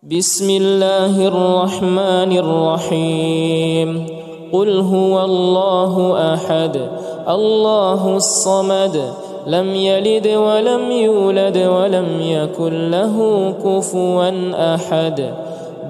بسم الله الرحمن الرحيم قل هو الله أحد الله الصمد لم يلد ولم يولد ولم يكن له كفوا أحد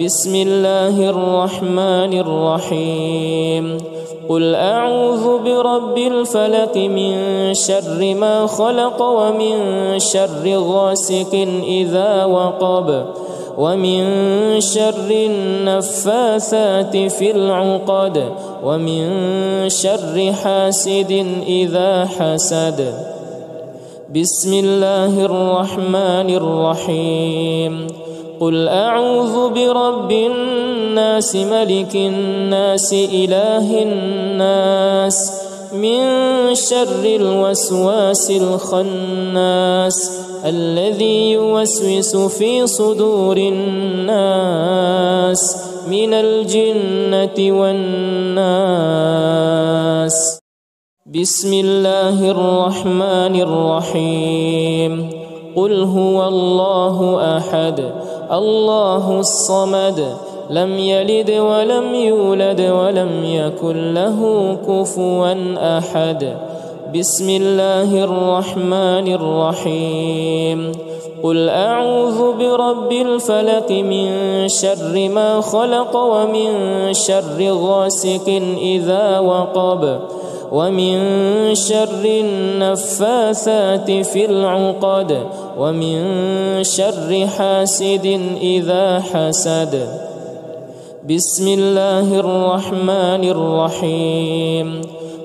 بسم الله الرحمن الرحيم قل أعوذ برب الفلق من شر ما خلق ومن شر غاسق إذا وقب ومن شر النفاثات في العقد ومن شر حاسد إذا حسد بسم الله الرحمن الرحيم قل أعوذ برب الناس ملك الناس إله الناس من شر الوسواس الخناس الذي يوسوس في صدور الناس من الجنة والناس بسم الله الرحمن الرحيم قل هو الله أحد الله الصمد لم يلد ولم يولد ولم يكن له كفوا أحد بسم الله الرحمن الرحيم قل أعوذ برب الفلق من شر ما خلق ومن شر غاسق إذا وقب ومن شر النفاثات في العقد ومن شر حاسد إذا حسد بسم الله الرحمن الرحيم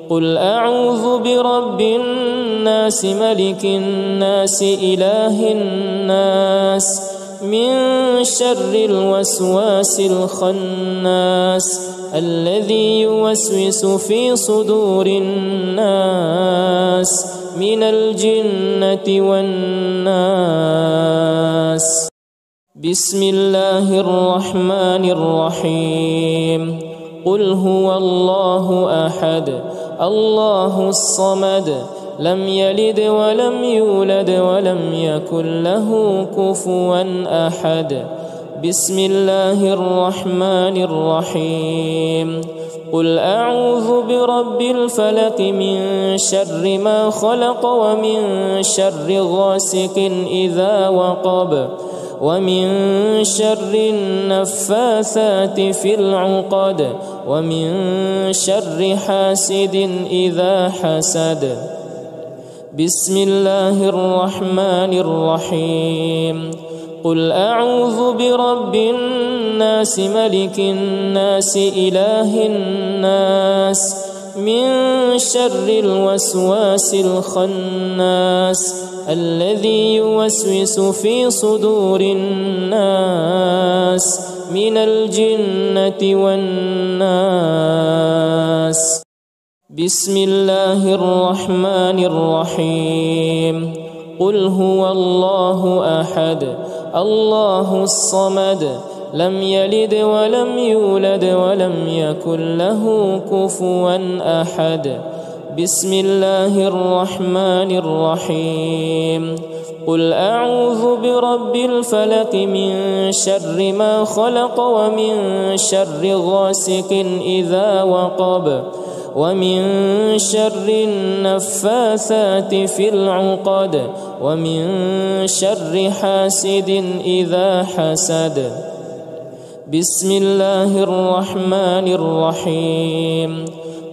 قل أعوذ برب الناس ملك الناس إله الناس من شر الوسواس الخناس الذي يوسوس في صدور الناس من الجنة والناس بسم الله الرحمن الرحيم قل هو الله أحد الله الصمد لم يلد ولم يولد ولم يكن له كفوا أحد بسم الله الرحمن الرحيم قل أعوذ برب الفلق من شر ما خلق ومن شر غاسق إذا وقب ومن شر النفاثات في العقد ومن شر حاسد إذا حسد بسم الله الرحمن الرحيم قل أعوذ برب الناس ملك الناس إله الناس من شر الوسواس الخناس الذي يوسوس في صدور الناس من الجنة والناس بسم الله الرحمن الرحيم قل هو الله أحد الله الصمد لم يلد ولم يولد ولم يكن له كفوا أحد بسم الله الرحمن الرحيم قل أعوذ برب الفلق من شر ما خلق ومن شر غاسق إذا وقب ومن شر النفاثات في العقد ومن شر حاسد إذا حسد بسم الله الرحمن الرحيم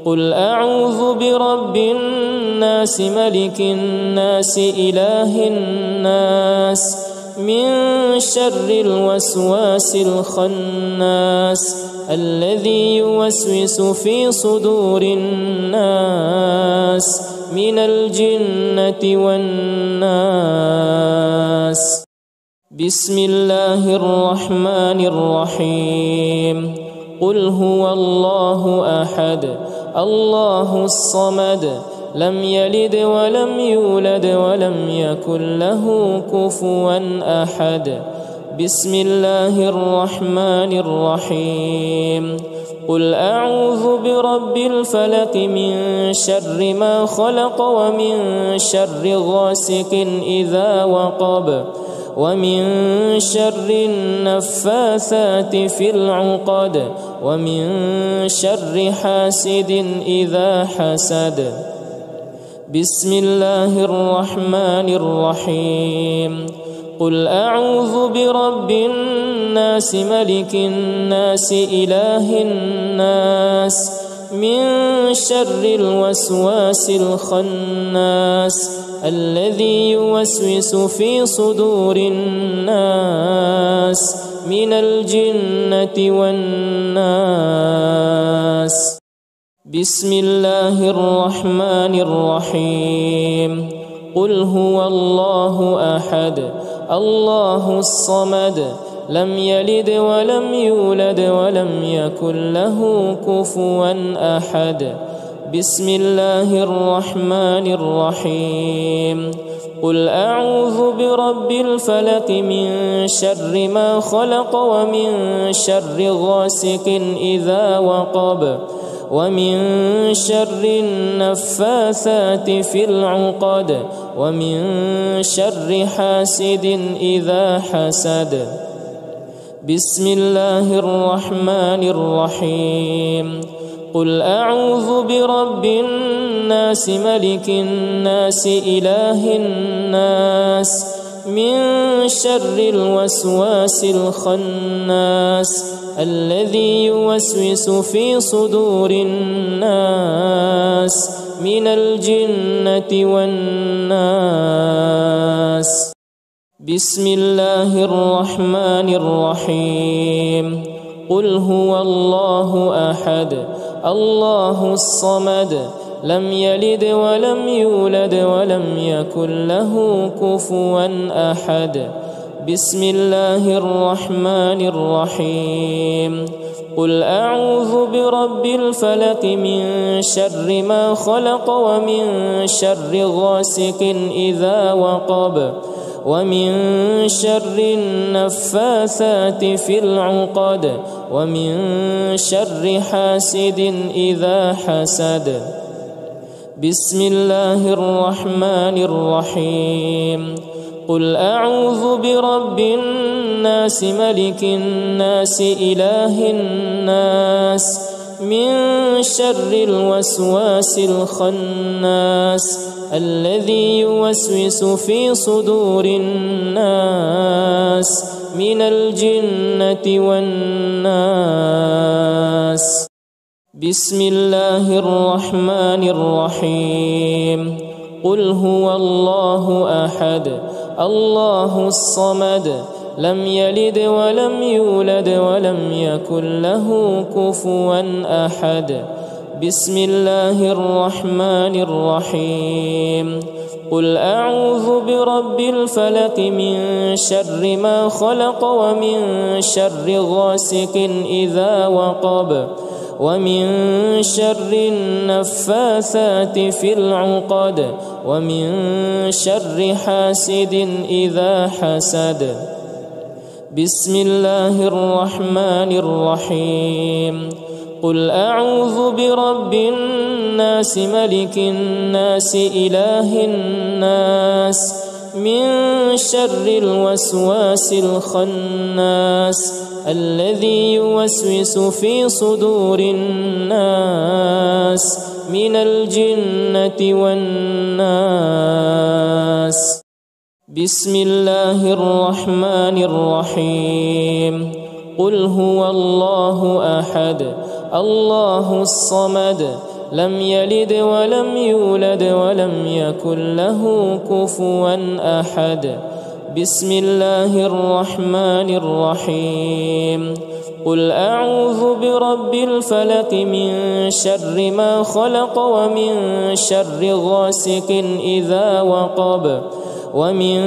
قل أعوذ برب الناس ملك الناس إله الناس من شر الوسواس الخناس الذي يوسوس في صدور الناس من الجنة والناس بسم الله الرحمن الرحيم قل هو الله أحد الله الصمد لم يلد ولم يولد ولم يكن له كفوا أحد بسم الله الرحمن الرحيم قل أعوذ برب الفلق من شر ما خلق ومن شر غاسق إذا وقب ومن شر النفاثات في العقد ومن شر حاسد إذا حسد. بسم الله الرحمن الرحيم. قل أعوذ برب الناس ملك الناس إله الناس من شر الوسواس الخناس الذي يوسوس في صدور الناس من الجنة والناس. بسم الله الرحمن الرحيم. قل هو الله أحد الله الصمد لم يلد ولم يولد ولم يكن له كفوا أحد. بسم الله الرحمن الرحيم. قل أعوذ برب الفلق من شر ما خلق ومن شر غاسق إذا وقب ومن شر النفاثات في العقد ومن شر حاسد إذا حسد. بسم الله الرحمن الرحيم. قل أعوذ برب الناس ملك الناس إله الناس من شر الوسواس الخناس الذي يوسوس في صدور الناس من الجنة والناس. بسم الله الرحمن الرحيم. قل هو الله أحد الله الصمد لم يلد ولم يولد ولم يكن له كفوا أحد. بسم الله الرحمن الرحيم. قل أعوذ برب الفلق من شر ما خلق ومن شر غاسق إذا وقب ومن شر النفاثات في العقد ومن شر حاسد إذا حسد. بسم الله الرحمن الرحيم. قل أعوذ برب الناس ملك الناس إله الناس من شر الوسواس الخناس الذي يوسوس في صدور الناس من الجنة والناس. بسم الله الرحمن الرحيم. قل هو الله أحد الله الصمد لم يلد ولم يولد ولم يكن له كفوا أحد. بسم الله الرحمن الرحيم. قل أعوذ برب الفلق من شر ما خلق ومن شر غاسق إذا وقب ومن شر النفاثات في العقد ومن شر حاسد إذا حسد. بسم الله الرحمن الرحيم. قل أعوذ برب الناس ملك الناس إله الناس من شر الوسواس الخناس الذي يوسوس في صدور الناس من الجنة والناس. بسم الله الرحمن الرحيم. قل هو الله أحد الله الصمد لم يلد ولم يولد ولم يكن له كفوا أحد. بسم الله الرحمن الرحيم. قل أعوذ برب الفلق من شر ما خلق ومن شر غاسق إذا وقب ومن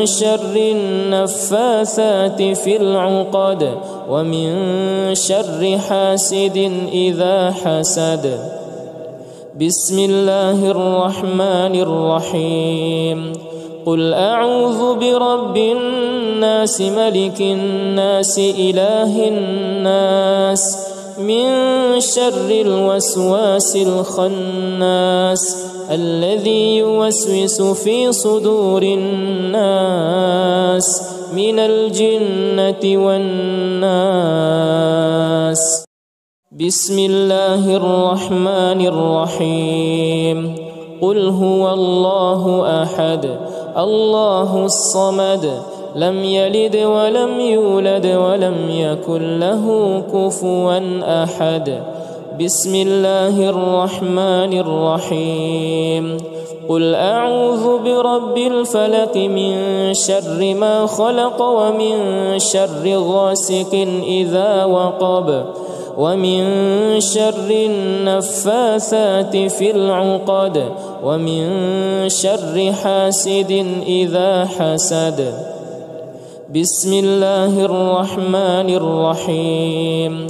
شر النفاثات في العقد ومن شر حاسد إذا حسد. بسم الله الرحمن الرحيم. قل أعوذ برب الناس ملك الناس إله الناس من شر الوسواس الخناس الذي يوسوس في صدور الناس من الجنة والناس. بسم الله الرحمن الرحيم. قل هو الله أحد الله الصمد لم يلد ولم يولد ولم يكن له كفوا أحد. بسم الله الرحمن الرحيم. قل أعوذ برب الفلق من شر ما خلق ومن شر غاسق إذا وقب ومن شر النفاثات في العقد ومن شر حاسد إذا حسد. بسم الله الرحمن الرحيم.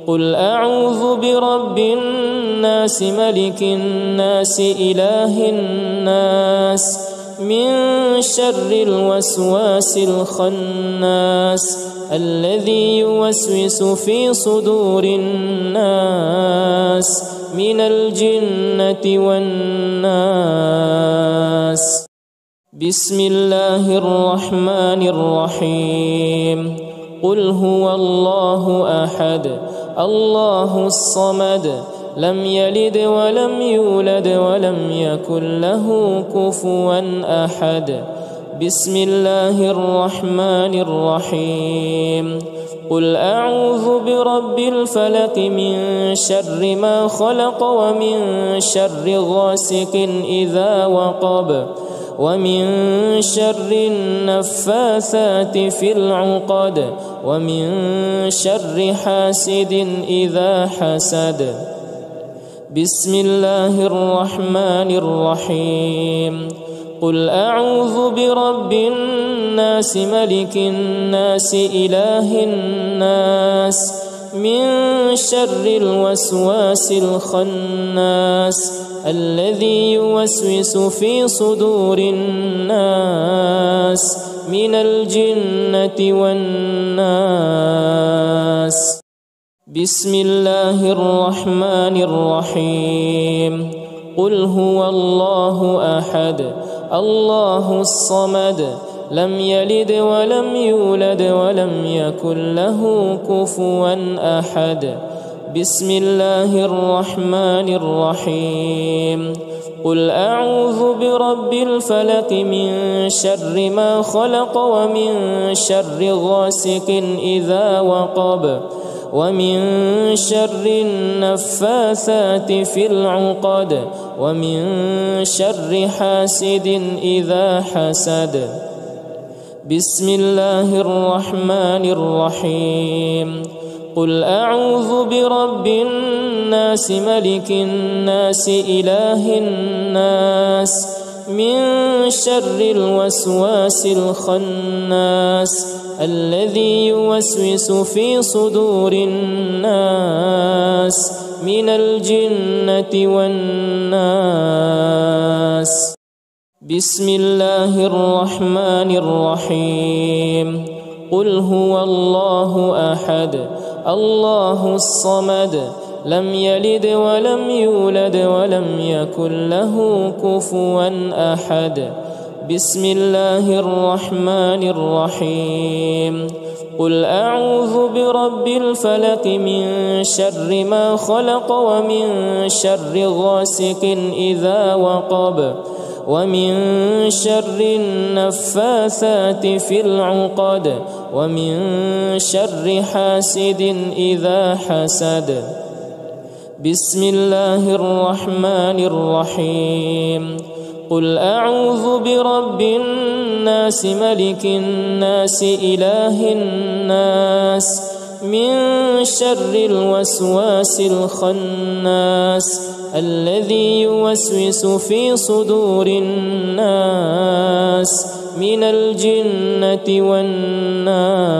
قل أعوذ برب الناس ملك الناس إله الناس من شر الوسواس الخناس الذي يوسوس في صدور الناس من الجنة والناس. بسم الله الرحمن الرحيم. قل هو الله أحد الله الصمد لم يلد ولم يولد ولم يكن له كفوا أحد. بسم الله الرحمن الرحيم. قل أعوذ برب الفلق من شر ما خلق ومن شر غاسق إذا وقب ومن شر النفاثات في العقد ومن شر حاسد إذا حسد. بسم الله الرحمن الرحيم. قل أعوذ برب الناس ملك الناس إله الناس من شر الوسواس الخناس الذي يوسوس في صدور الناس من الجنة والناس. بسم الله الرحمن الرحيم. قل هو الله أحد الله الصمد لم يلد ولم يولد ولم يكن له كفوا أحد. بسم الله الرحمن الرحيم. قل أعوذ برب الفلق من شر ما خلق ومن شر غاسق إذا وقب ومن شر النفاثات في العقد ومن شر حاسد إذا حسد. بسم الله الرحمن الرحيم. قل أعوذ برب الناس ملك الناس إله الناس من شر الوسواس الخناس الذي يوسوس في صدور الناس من الجنة والناس. بسم الله الرحمن الرحيم. قل هو الله أحد الله الصمد لم يلد ولم يولد ولم يكن له كفوا أحد. بسم الله الرحمن الرحيم. قل أعوذ برب الفلق من شر ما خلق ومن شر غاسق إذا وقب ومن شر النفاثات في العقد ومن شر حاسد إذا حسد. بسم الله الرحمن الرحيم. قل أعوذ برب الناس ملك الناس إله الناس من شر الوسواس الخناس الذي يوسوس في صدور الناس من الجنة والناس.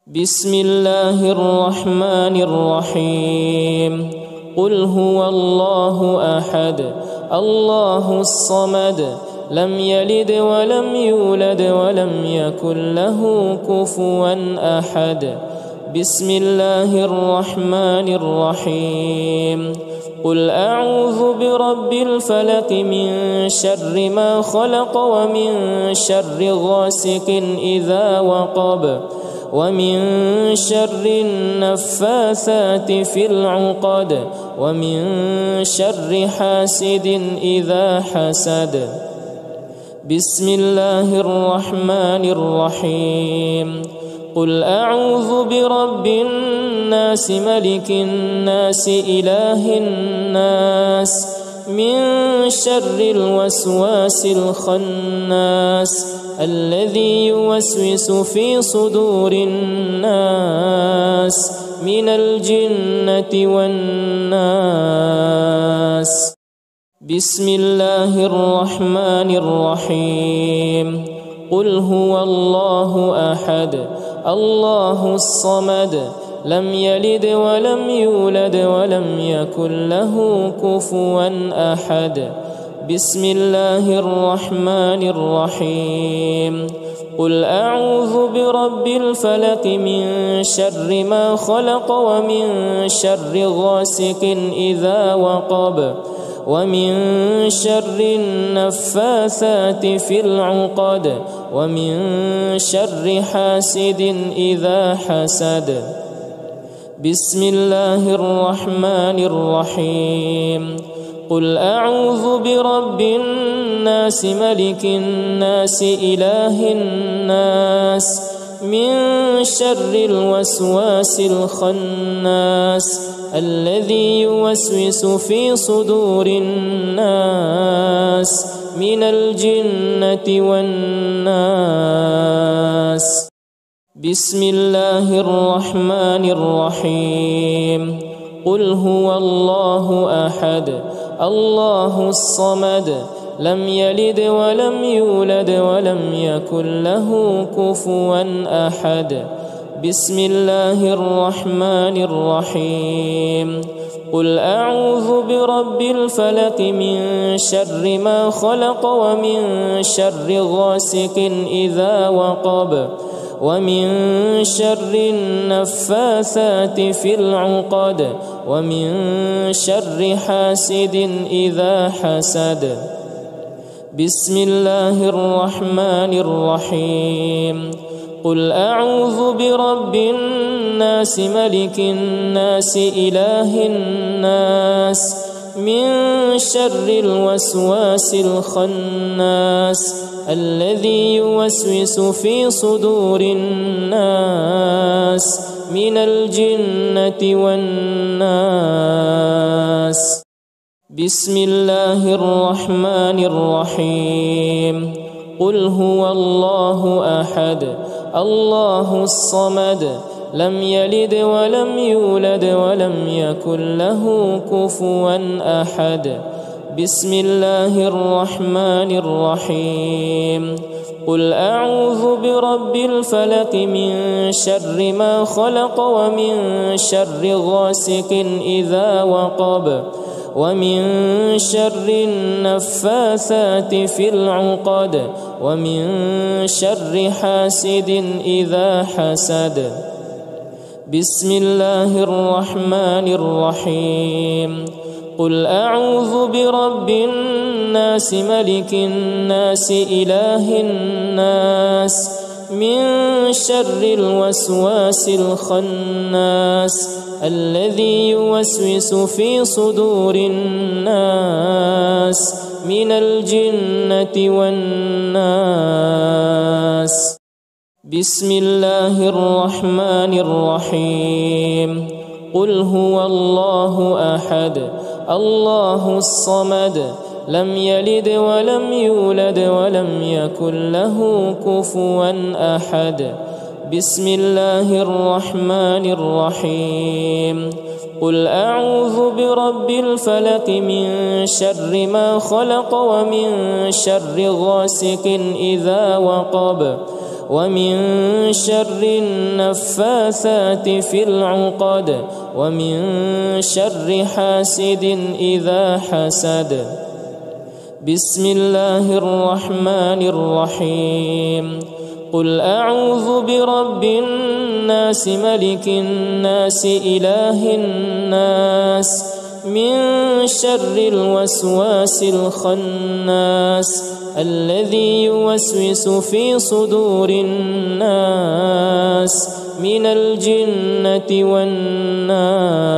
بسم الله الرحمن الرحيم. قل هو الله أحد الله الصمد لم يلد ولم يولد ولم يكن له كفوا أحد. بسم الله الرحمن الرحيم قل أعوذ برب الفلق من شر ما خلق ومن شر غاسق إذا وقب ومن شر النفاثات في العقد ومن شر حاسد إذا حسد بسم الله الرحمن الرحيم قل أعوذ برب الناس ملك الناس إله الناس من شر الوسواس الخناس الذي يوسوس في صدور الناس من الجنة والناس بسم الله الرحمن الرحيم قل هو الله أحد الله الصمد لم يلد ولم يولد ولم يكن له كفوا أحد بسم الله الرحمن الرحيم قل أعوذ برب الفلق من شر ما خلق ومن شر غاسق إذا وقب ومن شر النفاثات في العقد ومن شر حاسد إذا حسد بسم الله الرحمن الرحيم قل أعوذ برب الناس ملك الناس إله الناس من شر الوسواس الخناس الذي يوسوس في صدور الناس من الجنة والناس بسم الله الرحمن الرحيم قل هو الله أحد الله الصمد لم يلد ولم يولد ولم يكن له كفوا أحد بسم الله الرحمن الرحيم قل أعوذ برب الفلق من شر ما خلق ومن شر غاسق إذا وقب ومن شر النفاثات في العقد ومن شر حاسد إذا حسد بسم الله الرحمن الرحيم قل أعوذ برب الناس ملك الناس إله الناس من شر الوسواس الخناس الذي يوسوس في صدور الناس من الجنة والناس بسم الله الرحمن الرحيم قل هو الله أحد الله الصمد لم يلد ولم يولد ولم يكن له كفوا أحد بسم الله الرحمن الرحيم قل أعوذ برب الفلق من شر ما خلق ومن شر غاسق إذا وقب ومن شر النفاثات في العقد ومن شر حاسد إذا حسد بسم الله الرحمن الرحيم قل أعوذ برب الناس ملك الناس إله الناس من شر الوسواس الخناس الذي يوسوس في صدور الناس من الجنة والناس بسم الله الرحمن الرحيم قل هو الله أحد الله الصمد لم يلد ولم يولد ولم يكن له كفوا أحد بسم الله الرحمن الرحيم قل أعوذ برب الفلق من شر ما خلق ومن شر غاسق إذا وقب ومن شر النفاثات في العقد ومن شر حاسد إذا حسد بسم الله الرحمن الرحيم قل أعوذ برب الناس ملك الناس إله الناس من شر الوسواس الخناس الذي يوسوس في صدور الناس من الجنة والناس.